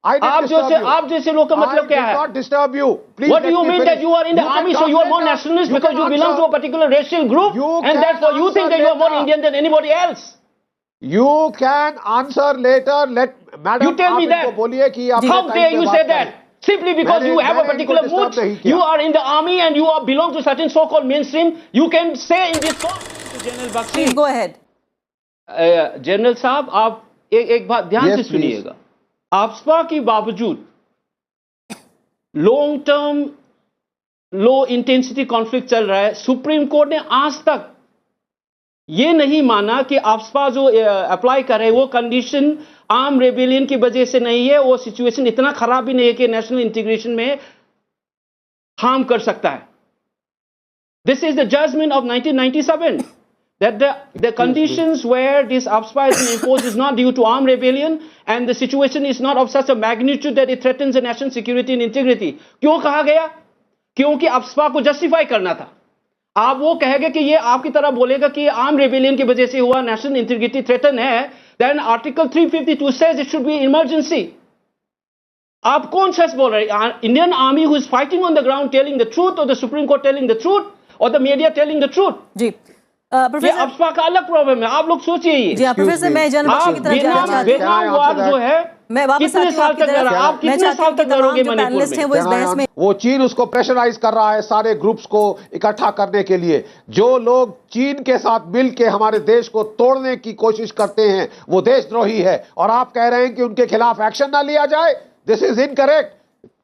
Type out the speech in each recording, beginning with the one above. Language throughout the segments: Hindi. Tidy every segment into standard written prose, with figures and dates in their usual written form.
आप जैसे लोग का मतलब क्या है? Disturb you. Please What do you mean that you are in the army, so you are more nationalist because you belong to a particular racial group, and therefore you think that you are more Indian than anybody else? You can answer later. Let Madam. You tell me that. How dare you say that? Simply because you have a particular mood, you are in the army and you are belong to certain so-called mainstream. You can say in this court to General Bakshi. Please go ahead. General साहब, आप एक बात ध्यान से सुनिएगा। आफ्सपा के बावजूद long term low intensity conflict चल रहा है। सुप्रीम कोर्ट ने आज तक ये नहीं माना कि आफ्सपा जो अप्लाई कर रहे हैं वो कंडीशन आर्म रेबेलियन की वजह से नहीं है, वो सिचुएशन इतना खराब भी नहीं है कि नेशनल इंटीग्रेशन में हार्म कर सकता है। This is the judgment of 1997 that the conditions where this AFSPA has been imposed is not due to armed rebellion and the situation is not of such a magnitude that it threatens the national security and integrity. क्यों कहा गया? क्योंकि AFSPA को जस्टिफाई करना था। आप वो कहेंगे कि ये आपकी तरह बोलेगा कि आर्म रेबेलियन की वजह से हुआ, नेशनल इंटीग्रिटी थ्रेटन है, then article 352 says it should be emergency. आप कौन सच बोल रहे हैं? Indian army who is fighting on the ground telling the truth, और the supreme court telling the truth, और the media telling the truth? जी ये आफ्सपा का अलग प्रॉब्लम है, आप लोग सोचिए ये। जी प्रोफेसर, मैं जनरल बख्शी की तरफ जाना चाहती हूं। वियतनाम वॉर जो है, मैं वापस आती हूं आपकी तरफ। आप कितने साल तक लड़ोगे पैनलिस्ट हैं वो इस बहस में? वो चीन उसको प्रेशराइज कर रहा है सारे ग्रुप्स को इकट्ठा करने के लिए। जो लोग चीन के साथ मिल के हमारे देश को तोड़ने की कोशिश करते हैं वो देशद्रोही है, और आप कह रहे हैं कि उनके खिलाफ एक्शन ना लिया जाए। This is incorrect.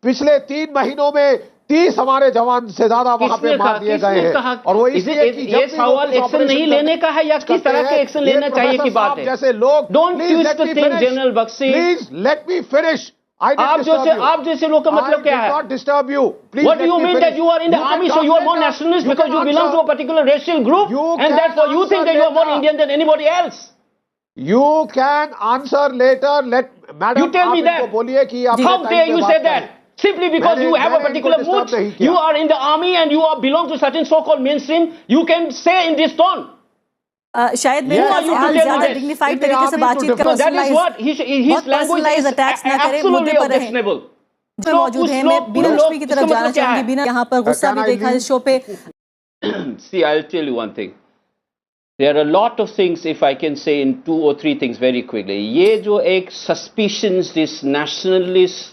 पिछले 3 महीनों में 30 हमारे जवान से ज्यादा वहां पे मार दिए गए हैं, और वो इसलिए कि ये सवाल एक्शन नहीं लेने का है या किस तरह के एक्शन लेना चाहिए की बात है। जैसे लोग don't twist the thing general Bakshi, please let me finish. आप जैसे लोग का मतलब क्या है? Disturb you. What do you mean that you are in the army, so you are more nationalist because you belong to a particular racial group, and therefore you think that you are more Indian than anybody else? You can answer later. Let Madam. You tell me that. बोलिए कि आप how dare you say that? Simply because you have a particular mood, you are in the army and you are belong to certain so-called mainstream, you can say in this tone. शायद मेरे ज़्यादा डिग्निफाइड तरीके से बातचीत करें। That is what his language is absolutely objectionable. जो मौजूद हैं, मैं बिना लक्ष्मी की तरफ जाना चाहूंगी, बिना यहाँ पर गुस्सा भी देखा इस शो पे। See, I'll tell you one thing. There are a lot of things, if I can say in 2 or 3 things very quickly. ये जो एक suspicions, this nationalist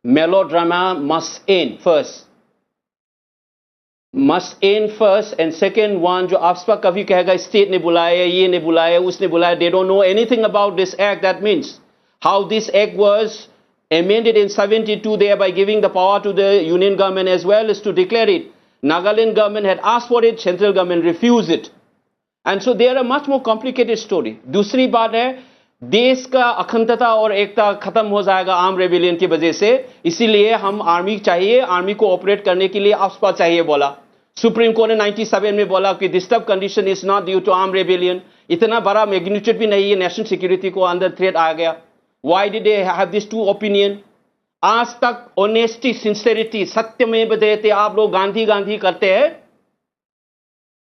melodrama must end first. Must end first, and second one, जो आफ्सपा कभी कहेगा स्टेट ने बुलाया, ये ने बुलाया, उसने बुलाया, they don't know anything about this act. That means how this act was amended in 72, thereby giving the power to the union government as well as to declare it. Nagaland government had asked for it, central government refused it, and so they are a much more complicated story. दूसरी बात है, देश का अखंडता और एकता खत्म हो जाएगा आर्म रेबेलियन की वजह से, इसीलिए हम आर्मी चाहिए, आर्मी को ऑपरेट करने के लिए आफ्सपा चाहिए बोला। सुप्रीम कोर्ट ने 97 में बोला कि disturb condition is not due to arm rebellion. इतना बड़ा मैग्नीट्यूड भी नहीं है, नेशनल सिक्योरिटी को अंदर थ्रेट आ गया। Why did they have this two opinion? आज तक ऑनेस्टी, सिंसेरिटी, सत्यमेव जयते आप लोग गांधी गांधी करते हैं,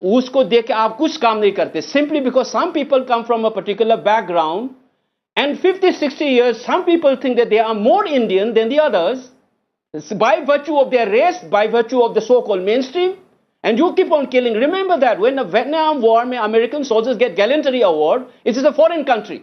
उसको देख के आप कुछ काम नहीं करते। Simply because some people come from a particular background and 50-60 years some people think that they are more Indian than the others by virtue of their race, by virtue of the so-called mainstream, and you keep on killing. Remember that when the Vietnam War mein American soldiers get gallantry award, it is a foreign country,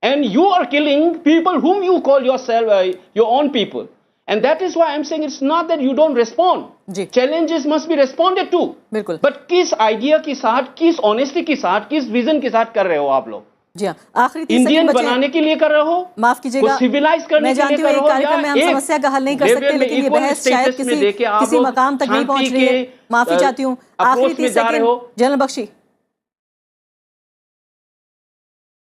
and you are killing people whom you call yourself your own people. And that is why I'm saying it's not that you don't respond. Challenges must be responded to. बिल्कुल। But किस आइडिया के साथ, किस ऑनेस्टी के साथ, किस विजन के साथ कर रहे हो आप लोग? जी हाँ, आखिरी इंडियन बनाने के लिए कर रहे हो? माफ कीजिएगा, सिविलाइज करने के लिए कर रहे हो? कार्यक्रम में हम समस्या का हल नहीं कर सकते, लेकिन ये बहस शायद किसी मकाम तक नहीं पहुंच रही है। माफी चाहती हूँ। आखिरी 30 सेकंड जनरल बख्शी।